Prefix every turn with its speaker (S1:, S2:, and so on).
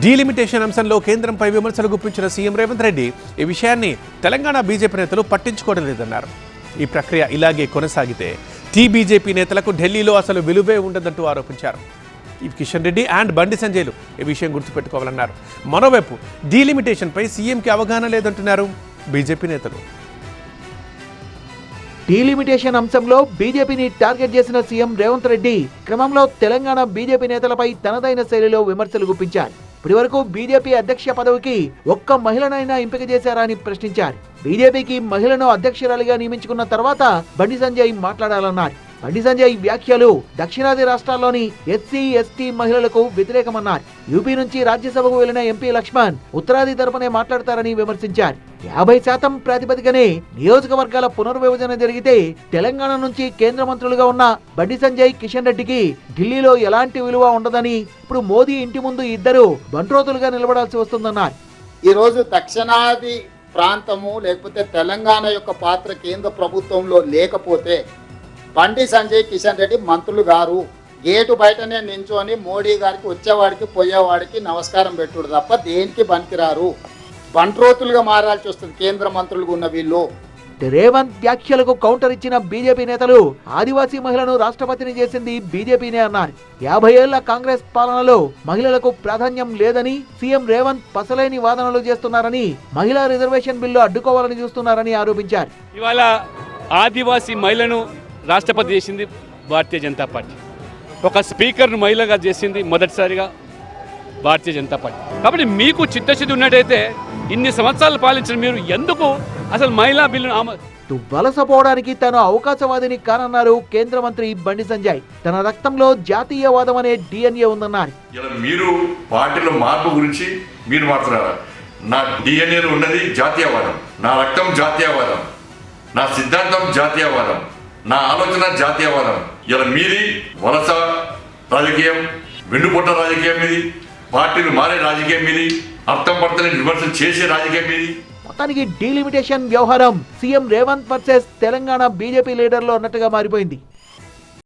S1: Delimitation అంశంలో కేంద్రంపై విమర్శలు గుప్పించిన సీఎం రేవంత్ రెడ్డి ఈ విషయాన్ని తెలంగాణ బీజేపీ నేతలు పట్టించుకోవడం లేదన్నారు. ఈ ప్రక్రియ ఇలాగే కొనసాగితే టీబీజేపీ నేతలకు ఢిల్లీలో అసలు విలువే ఉండదంటూ ఆరోపించారు. కిషన్ రెడ్డి అండ్ బండి సంజయ్లు ఈ విషయం గుర్తుపెట్టుకోవాలన్నారు. మరోవైపు డీలిమిటేషన్పై సీఎంకి అవగాహన లేదంటున్నారు బీజేపీ నేతలు.
S2: డీలిమిటేషన్ అంశంలో బీజేపీని టార్గెట్ చేసిన సీఎం రేవంత్ రెడ్డి క్రమంలో తెలంగాణ బీజేపీ నేతలపై తనదైన శైలిలో విమర్శలు గుప్పించారు. ఇప్పటి వరకు బీజేపీ అధ్యక్ష పదవికి ఒక్క మహిళనైనా ఎంపిక చేశారా అని ప్రశ్నించారు. బీజేపీకి మహిళను అధ్యక్షురాలిగా నియమించుకున్న తర్వాత బండి సంజయ్ మాట్లాడాలన్నారు. బండి సంజయ్ వ్యాఖ్యలు దక్షిణాది రాష్ట్రాల్లోని ఎస్సీ ఎస్టీ మహిళలకు వ్యతిరేకమన్నారు. యూపీ నుంచి రాజ్యసభకు వెళ్లిన ఎంపీ లక్ష్మణ్ ఉత్తరాది తరపునే మాట్లాడతారని విమర్శించారు. 50% ప్రాతిపదికనే నియోజకవర్గాల పునర్విభజన జరిగితే తెలంగాణ నుంచి కేంద్ర మంత్రులుగా ఉన్న బండి సంజయ్, కిషన్ రెడ్డికి ఢిల్లీలో ఎలాంటి విలువ ఉండదని ఇప్పుడు మోదీ ఇంటి ముందు ఇద్దరు బంట్రోతులుగా నిలబడాల్సి వస్తుందన్నారు.
S3: ఈ రోజు దక్షిణాది ప్రాంతము లేకపోతే తెలంగాణ యొక్క పాత్ర కేంద్ర ప్రభుత్వంలో లేకపోతే బండి సంజయ్, కిషన్ రెడ్డి మంత్రులు గారు గేటు బయటనే నించొని మోడీ గారికి వచ్చేవాడికి పోయేవాడికి నమస్కారం పెట్టుడు తప్ప దేనికి పనికిరారు. బంట్రోతులుగా మారాల్సి వస్తుంది కేంద్ర మంత్రులుగా ఉన్న వీళ్ళు.
S2: రేవంత్ వ్యాఖ్యలకు కౌంటర్ ఇచ్చిన బీజేపీ నేతలు ఆదివాసీ మహిళను రాష్ట్రపతిని చేసింది బీజేపీనే అన్నారు. 50 ఏళ్ల కాంగ్రెస్ పాలనలో మహిళలకు ప్రాధాన్యం లేదని సీఎం రేవంత్ పసలేని వాదనలు చేస్తున్నారని, మహిళా రిజర్వేషన్ బిల్లు అడ్డుకోవాలని చూస్తున్నారని ఆరోపించారు.
S4: ఇవాళ ఆదివాసీ మహిళను రాష్ట్రపతి చేసింది భారతీయ జనతా పార్టీ. ఒక స్పీకర్ను మహిళగా చేసింది మొదటిసారిగా భారతీయ జనతా పార్టీ. కాబట్టి మీకు చిత్తశుద్ధి ఉన్నట్టయితే ఇన్ని సంవత్సరాలు పాలించిన మీరు ఎందుకు అసలు మహిళా బిల్లును
S2: వలసపోవడానికి తాను అవకాశవాదిని కానన్నారు కేంద్ర మంత్రి బండి సంజయ్. తన రక్తంలో జాతీయవాదం అనే డిఎన్ఏ ఉందన్నారు.
S5: మీరు పార్టీలో మార్పు గురించి మీరు మాట్లాడారు. నా డిఎన్ఏ ఉన్నది జాతీయవాదం, నా రక్తం జాతీయవాదం, నా సిద్ధాంతం జాతీయవాదం, నా ఆలోచన జాతీయవాదం. ఇలా మీది వలస రాజకీయం, వెన్నుపొట్ట రాజకీయం, ఇది పార్టీలు మారే రాజకీయం, ఇది అర్థం పడతని విమర్శలు చేసే రాజకీయం ఇది.
S2: మొత్తానికి డీలిమిటేషన్ వ్యవహారం CM Revanth versus Telangana BJP లీడర్లు అన్నట్టుగా మారిపోయింది.